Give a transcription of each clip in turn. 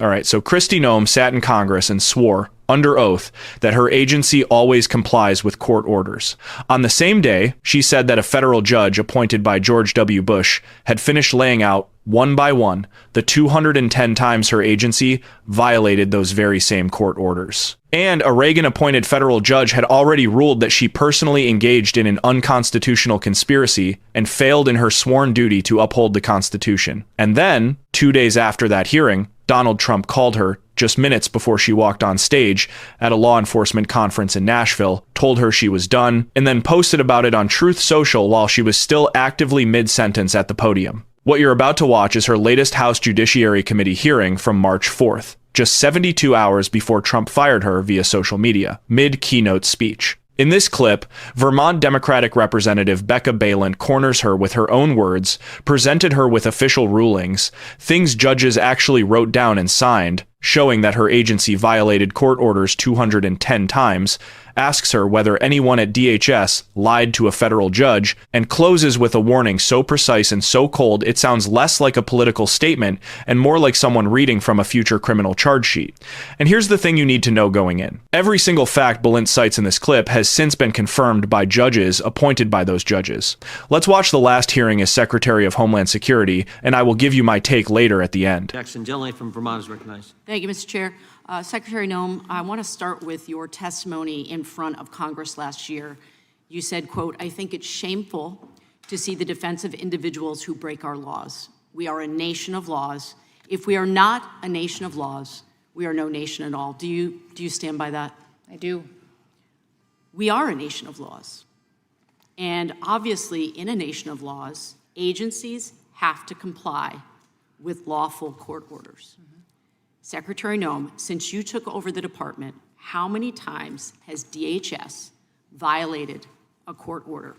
All right, so Kristi Noem sat in Congress and swore, under oath, that her agency always complies with court orders. On the same day, she said that a federal judge appointed by George W. Bush had finished laying out, one by one, the 210 times her agency violated those very same court orders. And a Reagan-appointed federal judge had already ruled that she personally engaged in an unconstitutional conspiracy and failed in her sworn duty to uphold the Constitution. And then, 2 days after that hearing, Donald Trump called her just minutes before she walked on stage at a law enforcement conference in Nashville, told her she was done, and then posted about it on Truth Social while she was still actively mid-sentence at the podium. What you're about to watch is her latest House Judiciary Committee hearing from March 4th, just 72 hours before Trump fired her via social media, mid-keynote speech. In this clip, Vermont Democratic Representative Becca Balint corners her with her own words, presented her with official rulings, things judges actually wrote down and signed, showing that her agency violated court orders 210 times, asks her whether anyone at DHS lied to a federal judge, and closes with a warning so precise and so cold it sounds less like a political statement and more like someone reading from a future criminal charge sheet. And here's the thing you need to know going in. Every single fact Balint cites in this clip has since been confirmed by judges appointed by those judges. Let's watch the last hearing as Secretary of Homeland Security, and I will give you my take later at the end. Jackson, gentleman from Vermont is recognized. Thank you, Mr. Chair. Secretary Noem, I want to start with your testimony in front of Congress last year. You said, quote, "I think it's shameful to see the defense of individuals who break our laws. We are a nation of laws. If we are not a nation of laws, we are no nation at all." Do you stand by that? I do. We are a nation of laws. And obviously, in a nation of laws, agencies have to comply with lawful court orders. Secretary Noem, since you took over the department, how many times has DHS violated a court order?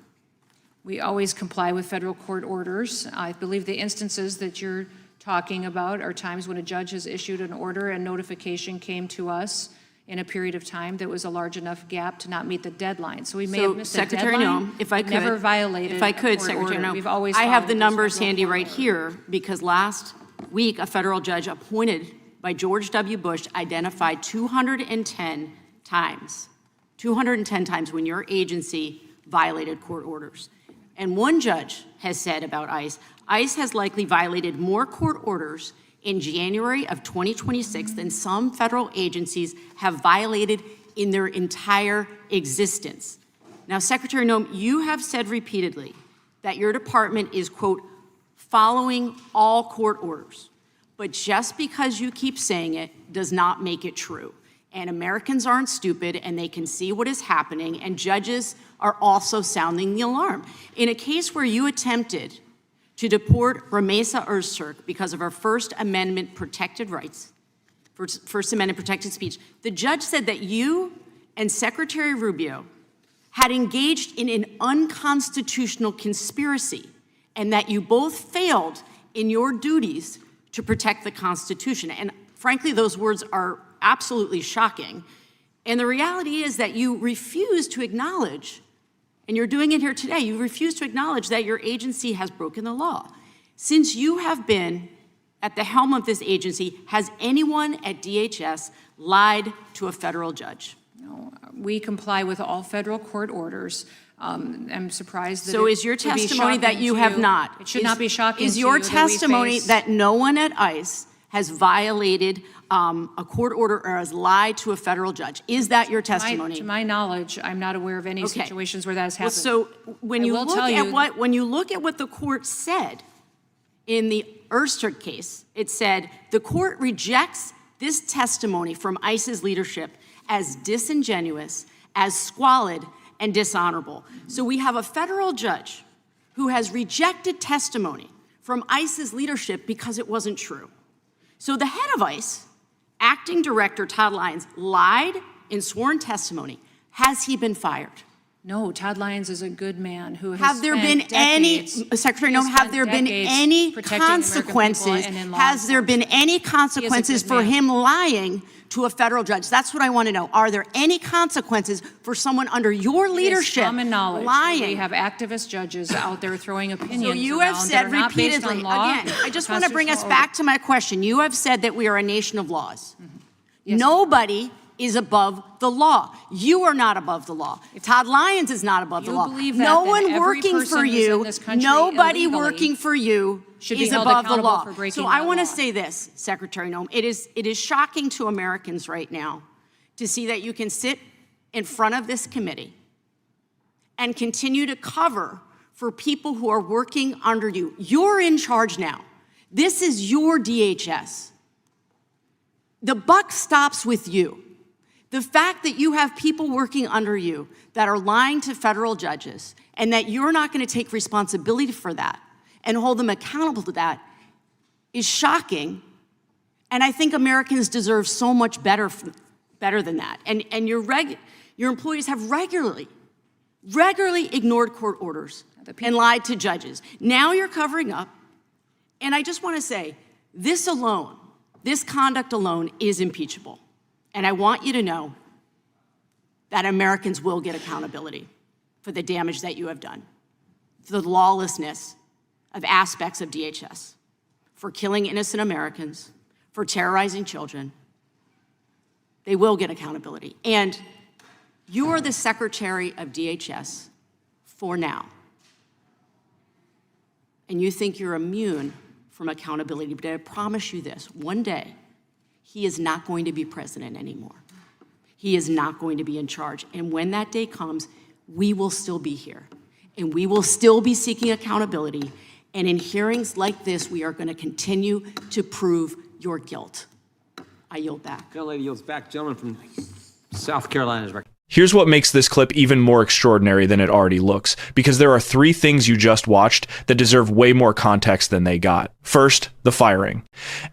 We always comply with federal court orders. I believe the instances that you're talking about are times when a judge has issued an order and notification came to us in a period of time that was a large enough gap to not meet the deadline. So we may have missed Secretary a deadline. Noem, if I could, never violated if I could, a court Secretary order. Noem, We've always I have followed the those numbers federal handy court right orders. here because last week a federal judge appointed by George W. Bush identified 210 times when your agency violated court orders. And one judge has said about ICE, ICE has likely violated more court orders in January of 2026 than some federal agencies have violated in their entire existence. Now, Secretary Noem, you have said repeatedly that your department is, quote, following all court orders. But just because you keep saying it does not make it true. And Americans aren't stupid, and they can see what is happening, and judges are also sounding the alarm. In a case where you attempted to deport Ramesa Öztürk because of her First Amendment protected rights, First Amendment protected speech, the judge said that you and Secretary Rubio had engaged in an unconstitutional conspiracy and that you both failed in your duties to protect the Constitution. And frankly, those words are absolutely shocking. And the reality is that you refuse to acknowledge, and you're doing it here today, you refuse to acknowledge that your agency has broken the law. Since you have been at the helm of this agency, has anyone at DHS lied to a federal judge? No, we comply with all federal court orders. I'm surprised that so is your testimony that you have not? It should not be shocking. Is your testimony that no one at ICE has violated a court order or has lied to a federal judge? Is that your testimony? To my knowledge, I'm not aware of any situations where that has happened. Well, so when you look at what the court said in the Öztürk case, it said the court rejects this testimony from ICE's leadership as disingenuous, as squalid, and dishonorable. So we have a federal judge who has rejected testimony from ICE's leadership because it wasn't true. So the head of ICE, Acting Director Todd Lyons, lied in sworn testimony. Has he been fired? No, Todd Lyons is a good man who has Have there been spent any, decades- Secretary he has Noem, have spent there been decades any protecting the American people consequences? and in law Has there been enforcement. any consequences good for man. him lying to a federal judge? That's what I want to know. Are there any consequences for someone under your It is leadership common knowledge. lying? We have activist judges out there throwing opinions So you around have that said are not based repeatedly, on law, again, I just want to bring us constitutional back to my question. You have said that we are a nation of laws. Yes. Nobody is above the law. You are not above the law. Todd Lyons is not above the you law. believe that, No then one every working person for who's you, in this country nobody illegally working for you should be is held above the accountable law. for breaking So I that want to law. say this, Secretary Noem. It is shocking to Americans right now to see that you can sit in front of this committee and continue to cover for people who are working under you. You're in charge now. This is your DHS. The buck stops with you. The fact that you have people working under you that are lying to federal judges and that you're not going to take responsibility for that and hold them accountable to that is shocking. And I think Americans deserve so much better than that. And your employees have regularly ignored court orders and lied to judges. Now you're covering up. And I just want to say, this conduct alone is impeachable. And I want you to know that Americans will get accountability for the damage that you have done, for the lawlessness of aspects of DHS, for killing innocent Americans, for terrorizing children. They will get accountability. And you are the Secretary of DHS for now. And you think you're immune from accountability, but I promise you this, one day, he is not going to be president anymore. He is not going to be in charge. And when that day comes, we will still be here. And we will still be seeking accountability. And in hearings like this, we are going to continue to prove your guilt. I yield back. The lady yields back. Gentleman from South Carolina is recognized. Here's what makes this clip even more extraordinary than it already looks, because there are three things you just watched that deserve way more context than they got. First, the firing.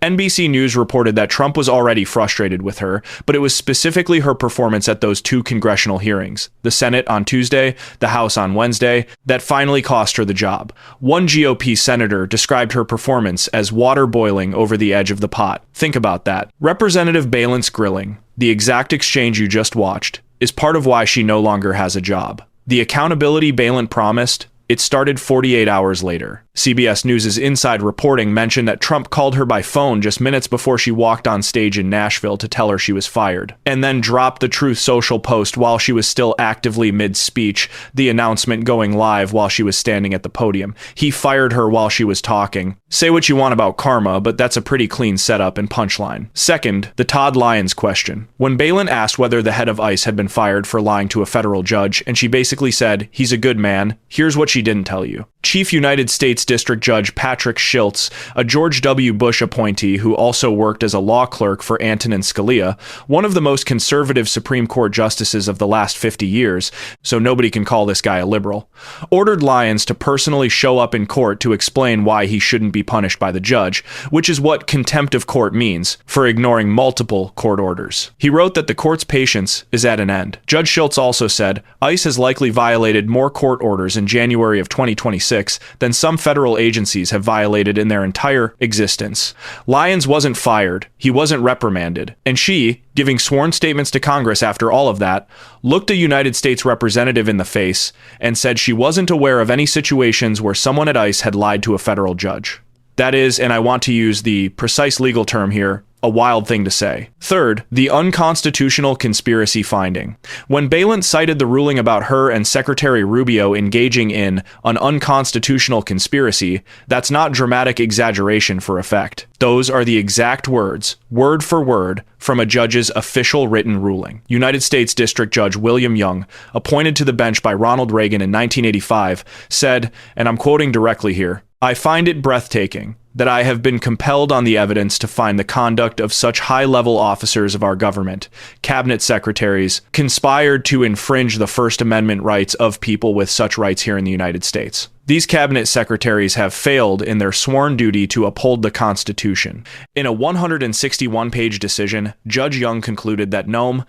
NBC News reported that Trump was already frustrated with her, but it was specifically her performance at those two congressional hearings, the Senate on Tuesday, the House on Wednesday, that finally cost her the job. One GOP senator described her performance as water boiling over the edge of the pot. Think about that. Representative Balint's grilling, the exact exchange you just watched, is part of why she no longer has a job. The accountability Balint promised, it started 48 hours later. CBS News' inside reporting mentioned that Trump called her by phone just minutes before she walked on stage in Nashville to tell her she was fired, and then dropped the Truth Social post while she was still actively mid-speech, the announcement going live while she was standing at the podium. He fired her while she was talking. Say what you want about karma, but that's a pretty clean setup and punchline. Second, the Todd Lyons question. When Balint asked whether the head of ICE had been fired for lying to a federal judge, and she basically said, he's a good man, here's what she didn't tell you. Chief United States District Judge Patrick Schiltz, a George W. Bush appointee who also worked as a law clerk for Antonin Scalia, one of the most conservative Supreme Court justices of the last 50 years, so nobody can call this guy a liberal, ordered Lyons to personally show up in court to explain why he shouldn't be punished by the judge, which is what contempt of court means, for ignoring multiple court orders. He wrote that the court's patience is at an end. Judge Schiltz also said, ICE has likely violated more court orders in January of 2026 than some federal agencies have violated in their entire existence. Lyons wasn't fired, he wasn't reprimanded, and she, giving sworn statements to Congress after all of that, looked a United States representative in the face and said she wasn't aware of any situations where someone at ICE had lied to a federal judge. That is, and I want to use the precise legal term here, a wild thing to say. Third, the unconstitutional conspiracy finding. When Balint cited the ruling about her and Secretary Rubio engaging in an unconstitutional conspiracy, that's not dramatic exaggeration for effect. Those are the exact words, word for word, from a judge's official written ruling. United States District Judge William Young, appointed to the bench by Ronald Reagan in 1985, said, and I'm quoting directly here, I find it breathtaking that I have been compelled on the evidence to find the conduct of such high-level officers of our government, cabinet secretaries, conspired to infringe the First Amendment rights of people with such rights here in the United States. These cabinet secretaries have failed in their sworn duty to uphold the Constitution. In a 161-page decision, Judge Young concluded that Noem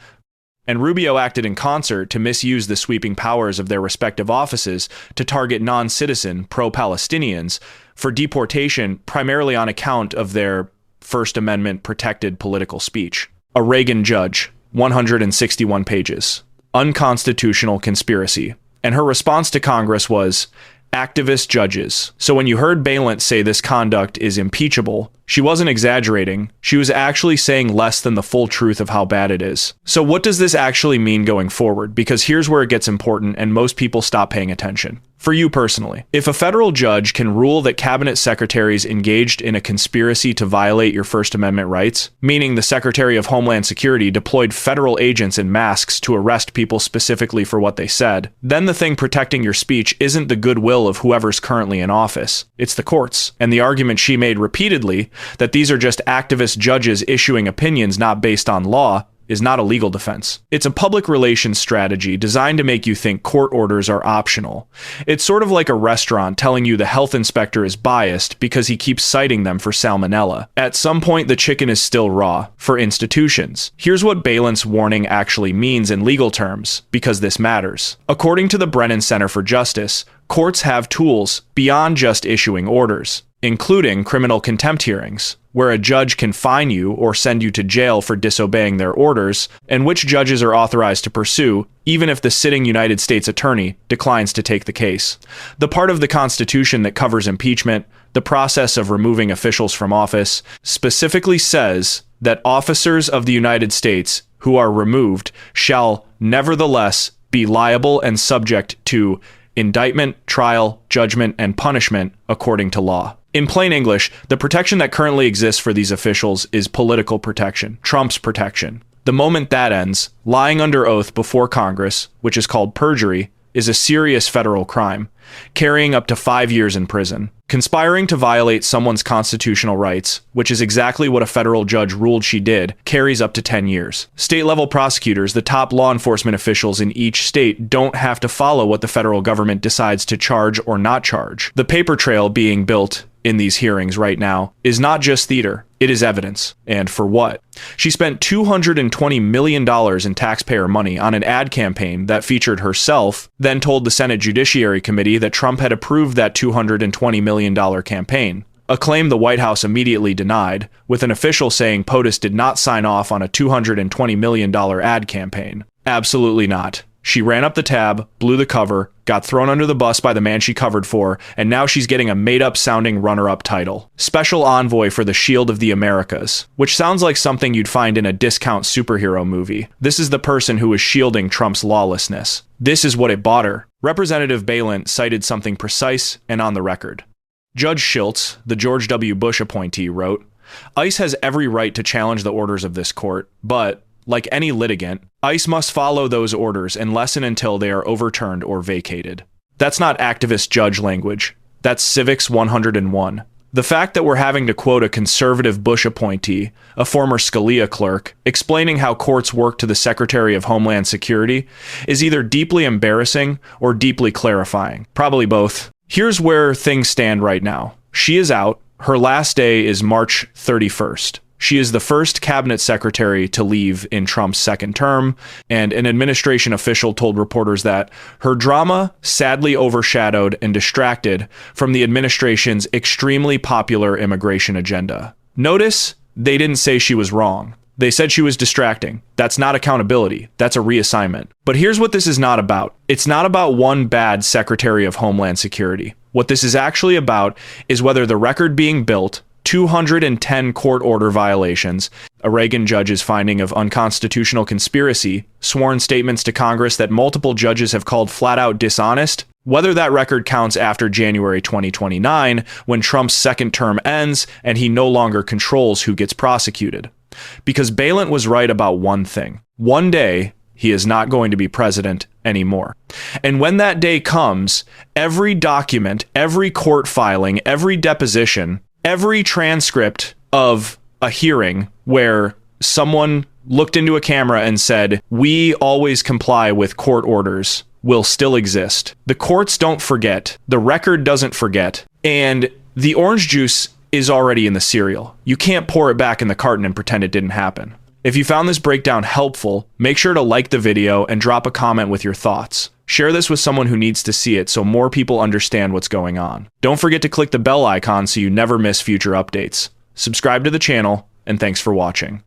And Rubio acted in concert to misuse the sweeping powers of their respective offices to target non-citizen pro-Palestinians for deportation primarily on account of their First Amendment protected political speech. A Reagan judge, 161 pages. Unconstitutional conspiracy. And her response to Congress was, activist judges. So when you heard Balint say this conduct is impeachable, she wasn't exaggerating. She was actually saying less than the full truth of how bad it is. So what does this actually mean going forward? Because here's where it gets important and most people stop paying attention. For you personally, if a federal judge can rule that cabinet secretaries engaged in a conspiracy to violate your First Amendment rights, meaning the Secretary of Homeland Security deployed federal agents in masks to arrest people specifically for what they said, then the thing protecting your speech isn't the goodwill of whoever's currently in office. It's the courts. And the argument she made repeatedly that these are just activist judges issuing opinions not based on law is not a legal defense. It's a public relations strategy designed to make you think court orders are optional. It's sort of like a restaurant telling you the health inspector is biased because he keeps citing them for salmonella. At some point, the chicken is still raw for institutions. Here's what Balint's warning actually means in legal terms, because this matters. According to the Brennan Center for Justice, courts have tools beyond just issuing orders, including criminal contempt hearings, where a judge can fine you or send you to jail for disobeying their orders, and which judges are authorized to pursue, even if the sitting United States attorney declines to take the case. The part of the Constitution that covers impeachment, the process of removing officials from office, specifically says that officers of the United States who are removed shall nevertheless be liable and subject to indictment, trial, judgment, and punishment according to law. In plain English, the protection that currently exists for these officials is political protection, Trump's protection. The moment that ends, lying under oath before Congress, which is called perjury, is a serious federal crime, carrying up to 5 years in prison. Conspiring to violate someone's constitutional rights, which is exactly what a federal judge ruled she did, carries up to 10 years. State-level prosecutors, the top law enforcement officials in each state, don't have to follow what the federal government decides to charge or not charge. The paper trail being built in these hearings right now is not just theater, it is evidence. And for what? She spent $220 million in taxpayer money on an ad campaign that featured herself, then told the Senate Judiciary Committee that Trump had approved that $220 million campaign. A claim the White House immediately denied, with an official saying POTUS did not sign off on a $220 million ad campaign. Absolutely not. She ran up the tab, blew the cover, got thrown under the bus by the man she covered for, and now she's getting a made-up sounding runner-up title. Special Envoy for the Shield of the Americas, which sounds like something you'd find in a discount superhero movie. This is the person who is shielding Trump's lawlessness. This is what it bought her. Representative Balint cited something precise and on the record. Judge Schiltz, the George W. Bush appointee, wrote, ICE has every right to challenge the orders of this court, but like any litigant, ICE must follow those orders unless and until they are overturned or vacated. That's not activist judge language. That's Civics 101. The fact that we're having to quote a conservative Bush appointee, a former Scalia clerk, explaining how courts work to the Secretary of Homeland Security is either deeply embarrassing or deeply clarifying. Probably both. Here's where things stand right now. She is out. Her last day is March 31st. She is the first cabinet secretary to leave in Trump's second term, and an administration official told reporters that her drama sadly overshadowed and distracted from the administration's extremely popular immigration agenda. Notice they didn't say she was wrong. They said she was distracting. That's not accountability. That's a reassignment. But here's what this is not about. It's not about one bad Secretary of Homeland Security. What this is actually about is whether the record being built, 210 court order violations, a Reagan judge's finding of unconstitutional conspiracy, sworn statements to Congress that multiple judges have called flat out dishonest, whether that record counts after January 2029 when Trump's second term ends and he no longer controls who gets prosecuted. Because Balint was right about one thing. One day, he is not going to be president anymore. And when that day comes, every document, every court filing, every deposition, every transcript of a hearing where someone looked into a camera and said, "We always comply with court orders," will still exist. The courts don't forget. The record doesn't forget. And the orange juice is already in the cereal. You can't pour it back in the carton and pretend it didn't happen. If you found this breakdown helpful, make sure to like the video and drop a comment with your thoughts. Share this with someone who needs to see it so more people understand what's going on. Don't forget to click the bell icon so you never miss future updates. Subscribe to the channel, and thanks for watching.